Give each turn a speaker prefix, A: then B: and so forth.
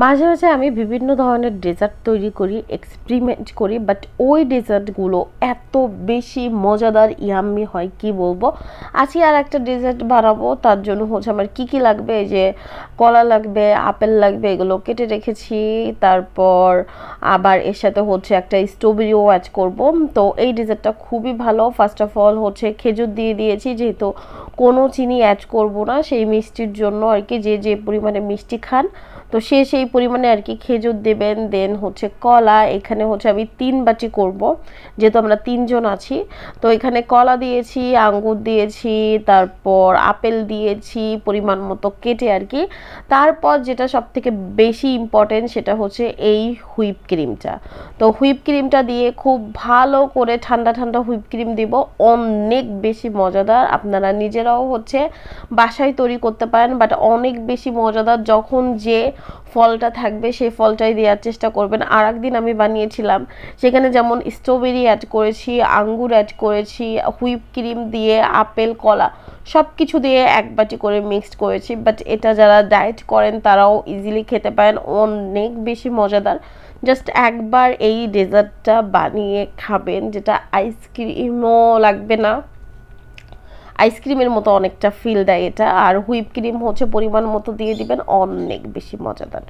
A: মাঝে মাঝে আমি বিভিন্ন ধরনের ডেজার্ট তৈরি করি, এক্সপেরিমেন্ট করি, বাট ওই ডেজার্টগুলো এত বেশি মজাদার ইয়াম্মি হয় কি বলবো। আজকে আর একটা ডেজার্ট বানাবো, তার জন্য হচ্ছে আমার কি কি লাগবে, এই যে কলা লাগবে, আপেল লাগবে, এগুলো কেটে রেখেছি। তারপর আবার এর সাথে হচ্ছে একটা স্ট্রবেরিও অ্যাড করব। তো এই ডেজার্টটা খুবই ভালো। ফার্স্ট অফ অল হচ্ছে খেজুর দিয়ে দিয়েছি, যেহেতু কোনো চিনি অ্যাড করব না সেই মিষ্টির জন্য আর কি, যে যে পরিমাণে মিষ্টি খান তো সে সেই পরিমাণে আর কি খেজুর দেবেন। দেন হচ্ছে কলা, এখানে হচ্ছে আমি 3 বাটি করব, যেহেতু আমরা 3 জন আছি। তো এখানে কলা দিয়েছি, আঙ্গুর দিয়েছি, তারপর আপেল দিয়েছি পরিমাণ মতো কেটে আর কি। তারপর যেটা সব থেকে বেশি ইম্পর্টেন্ট সেটা হচ্ছে এই হুইপ ক্রিমটা। তো হুইপ ক্রিমটা দিয়ে খুব ভালো করে ঠান্ডা ঠান্ডা হুইপ ক্রিম দিব, অনেক বেশি মজাদার। আপনারা নিজেরাও হচ্ছে বাসায় তৈরি করতে পারেন, বাট অনেক বেশি মজাদার। যখন যে ফলটা থাকবে সেই ফলটাই দেওয়ার চেষ্টা করবেন। আর একদিন আমি বানিয়েছিলাম, সেখানে যেমন স্ট্রবেরি অ্যাড করেছি, আঙ্গুর অ্যাড করেছি, হুইপ ক্রিম দিয়ে আপেল কলা সব কিছু দিয়ে 1 বাটি করে মিক্সড করেছি। বাট এটা যারা ডায়েট করেন তারাও ইজিলি খেতে পারেন, অনেক বেশি মজাদার। জাস্ট একবার এই ডেজার্টটা বানিয়ে খাবেন, যেটা আইসক্রিমও লাগবে না, আইসক্রিমের মতো অনেকটা ফিল দেয় এটা। আর হুইপ ক্রিম হচ্ছে পরিমাণ মতো দিয়ে দিবেন, অনেক বেশি মজাদার।